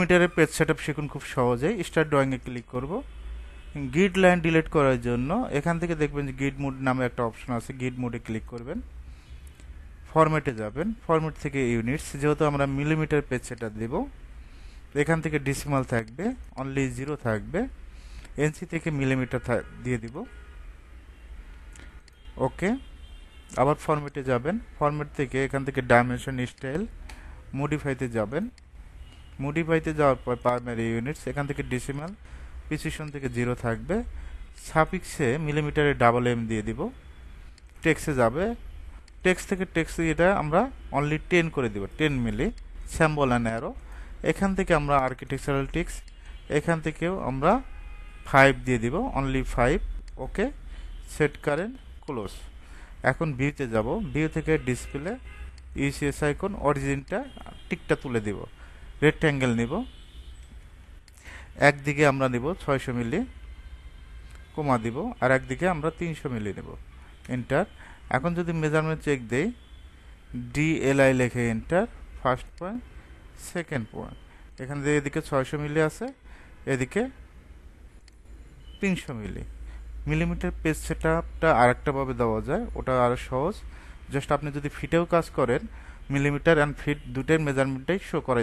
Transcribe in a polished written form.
মিটারের page setup শিখুন খুব সহজেই। স্টার্ট ড্রয়িংয়ে ক্লিক করব। গ্রিড লাইন ডিলিট করার জন্য এখান থেকে দেখবেন যে গ্রিড মোড নামে একটা অপশন আছে, গ্রিড মোডে ক্লিক করবেন। ফরম্যাটে যাবেন, ফরম্যাট থেকে ইউনিটস, যেহেতু আমরা মিলিমিটার পেজ সেটআপ দেব, এখান থেকে ডেসিমাল থাকবে, অনলি 0 থাকবে, ইঞ্চি থেকে মিলিমিটার দিয়ে দিব। ওকে, আবার ফরম্যাটে যাবেন, ফরম্যাট থেকে এখান থেকে ডাইমেনশন স্টাইল মডিফাইতে যাবেন। মডিফাইতে যাওয়ার পর প্রাইমারি ইউনিটস, এখান থেকে ডেসিমাল, প্রিসিশন থেকে 0 থাকবে, সাফিক্সে মিলিমিটারে ডাবল এম দিয়ে দিব। টেক্সে যাবে, টেক্সট থেকে টেক্সে এটা আমরা অনলি 10 করে দিব, 10 মিলি, স্যাম্বল অ্যান্ড অ্যারো। এখান থেকে আমরা আর্কিটেকচারাল টেক্সট, এখান থেকেও আমরা 5 দিয়ে দিব, অনলি 5। ওকে, সেট কারেন্ট, ক্লোজ। এখন ভিউতে যাব, ভিউ থেকে ডিসপ্লে, ইউসিএস আইকন, অরিজিনটা টিকটা তুলে দিব, রেক্ট্যাঙ্গেল নিব, একদিকে আমরা নিব 600 মিলি, কমা দিব, আর একদিকে আমরা 300 মিলি নেব, এন্টার। এখন যদি মেজারমেন্ট চেক দেই, ডিএলআই লেখে enter, first point, second point, এখান থেকে এদিকে 600 মিলি আছে, এদিকে 300 মিলি। মিলিমিটার পেজ সেটআপটা আরেকটা ভাবে দেওয়া যায়, ওটা আরো সহজ। জাস্ট আপনি যদি ফিটেও কাজ করেন, মিলিমিটার অ্যান্ড ফিট দুটোর মেজারমেন্টটাই শো করে